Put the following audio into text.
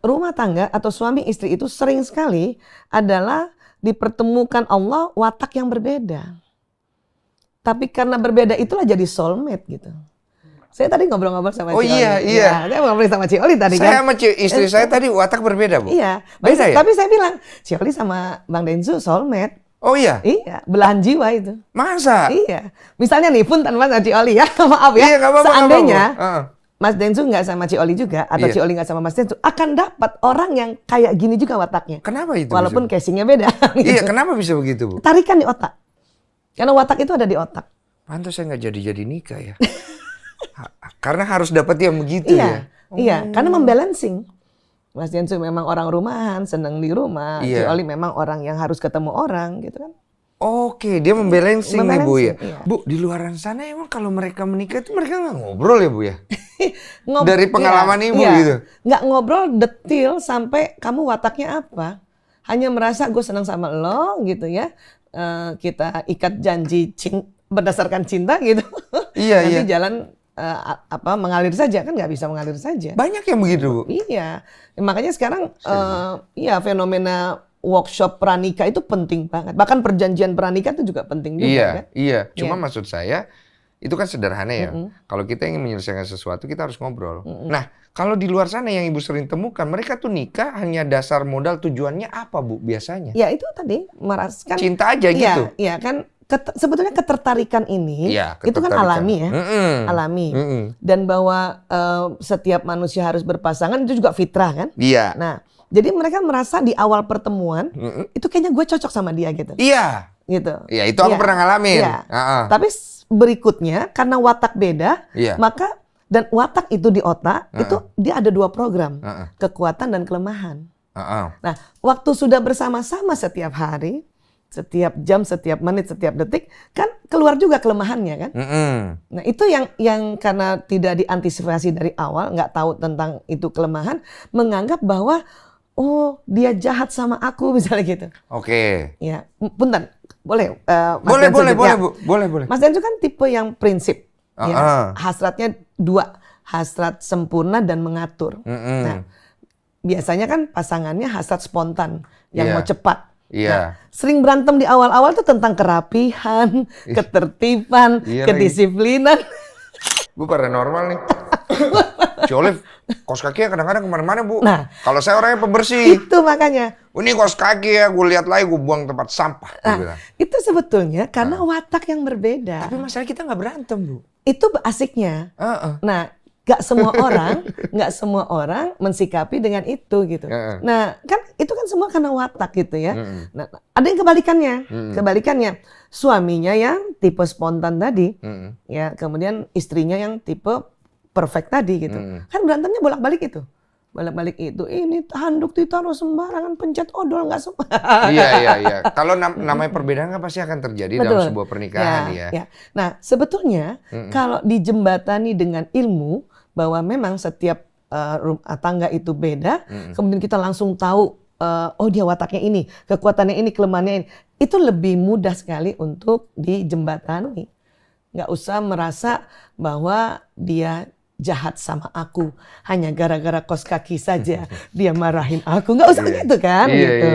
rumah tangga atau suami istri itu sering sekali adalah dipertemukan Allah watak yang berbeda. Tapi karena berbeda itulah jadi soulmate gitu. Saya tadi ngobrol-ngobrol sama Ci Oli. Iya. Ya, saya ngobrol sama Ci Oli tadi Saya kan. sama istri saya tadi watak berbeda, Bu. Iya. Beda ya? Tapi saya bilang, Ci Oli sama Bang Densu soulmate. Oh iya? Iya, belahan jiwa itu. Masa? Iya. Misalnya nih, pun tanpa Ci Oli ya, maaf ya. Iya, nggak apa-apa, seandainya nggak apa-apa. Mas Densu nggak sama Ci Oli juga, atau Iya. Ci Oli nggak sama Mas Densu, akan dapat orang yang kayak gini juga wataknya. Kenapa itu? Walaupun bisa? casingnya beda. Iya, gitu. kenapa bisa begitu, Bu? Tarikan di otak. Karena watak itu ada di otak. Pantas saya nggak jadi nikah ya. Karena harus dapat yang begitu ya. Iya, karena membalancing. Mas Densu memang orang rumahan, senang di rumah. Iya. Ci Oli memang orang yang harus ketemu orang, gitu kan. Oke, dia membalancing nih, Bu ya. Iya. Bu, di luaran sana emang kalau mereka menikah itu mereka nggak ngobrol ya, Bu ya? Ngob- Dari pengalaman Ibu gitu? Nggak ngobrol detail sampai kamu wataknya apa. Hanya merasa gue senang sama lo gitu ya. Kita ikat janji berdasarkan cinta gitu. Iya, Nanti iya. jalan mengalir saja, kan nggak bisa mengalir saja. Banyak yang begitu, Bu? Iya, makanya sekarang fenomena workshop pranikah itu penting banget. Bahkan perjanjian pranikah itu juga penting juga kan. Iya. Cuma Iya. maksud saya itu kan sederhana ya. Kalau kita ingin menyelesaikan sesuatu kita harus ngobrol. Nah, kalau di luar sana yang Ibu sering temukan, mereka tuh nikah hanya dasar modal, tujuannya apa, Bu, biasanya? Ya itu tadi meraskan Cinta aja gitu. Iya kan. Sebetulnya ketertarikan ini Iya, itu kan ketertarikan. alami ya, alami. Dan bahwa setiap manusia harus berpasangan itu juga fitrah kan. Iya. Nah, jadi mereka merasa di awal pertemuan itu kayaknya gue cocok sama dia gitu. Iya. Gitu. Iya, itu aku pernah ngalamin. Iya. Tapi berikutnya karena watak beda, Iya. maka dan watak itu di otak itu dia ada 2 program, kekuatan dan kelemahan. Nah, waktu sudah bersama-sama setiap hari, setiap jam, setiap menit, setiap detik, kan keluar juga kelemahannya kan. Nah itu yang karena tidak diantisipasi dari awal, nggak tahu tentang itu kelemahan, menganggap bahwa oh dia jahat sama aku misalnya gitu. Oke. Ya, punten, boleh. Mas Boleh, Densu boleh, gitu, boleh, ya. Bu. Boleh. Mas Densu kan tipe yang prinsip, ya. Hasratnya 2, hasrat sempurna dan mengatur. Nah, biasanya kan pasangannya hasrat spontan, yang Iya. mau cepat. Iya. Nah, sering berantem di awal-awal tuh tentang kerapihan, ketertiban, Iya kedisiplinan. Bu, paranormal nih. Ciolif, kos kakinya kadang-kadang kemana-mana, Bu. Nah. Kalau saya orangnya pembersih. Itu makanya. Ini kos kaki ya, gue lihat lagi, gue buang tempat sampah. Gua bilang. Itu sebetulnya karena watak yang berbeda. Tapi masalah kita nggak berantem, Bu. Itu asiknya. Nah, gak semua orang mensikapi dengan itu gitu. Nah, kan itu kan semua karena watak gitu ya. Nah, ada yang kebalikannya. Suaminya yang tipe spontan tadi, ya, kemudian istrinya yang tipe perfect tadi gitu. Kan berantemnya bolak-balik itu. Ini handuk ditaruh sembarangan, pencet odol nggak semua. Iya. Kalau namanya perbedaan kan pasti akan terjadi dalam sebuah pernikahan ya. Nah, sebetulnya kalau dijembatani dengan ilmu bahwa memang setiap rumah tangga itu beda, kemudian kita langsung tahu oh dia wataknya ini, kekuatannya ini, kelemahannya ini, itu lebih mudah sekali untuk dijembatani. Nggak usah merasa bahwa dia jahat sama aku hanya gara-gara kos kaki saja dia marahin aku, nggak usah gitu kan. Gitu.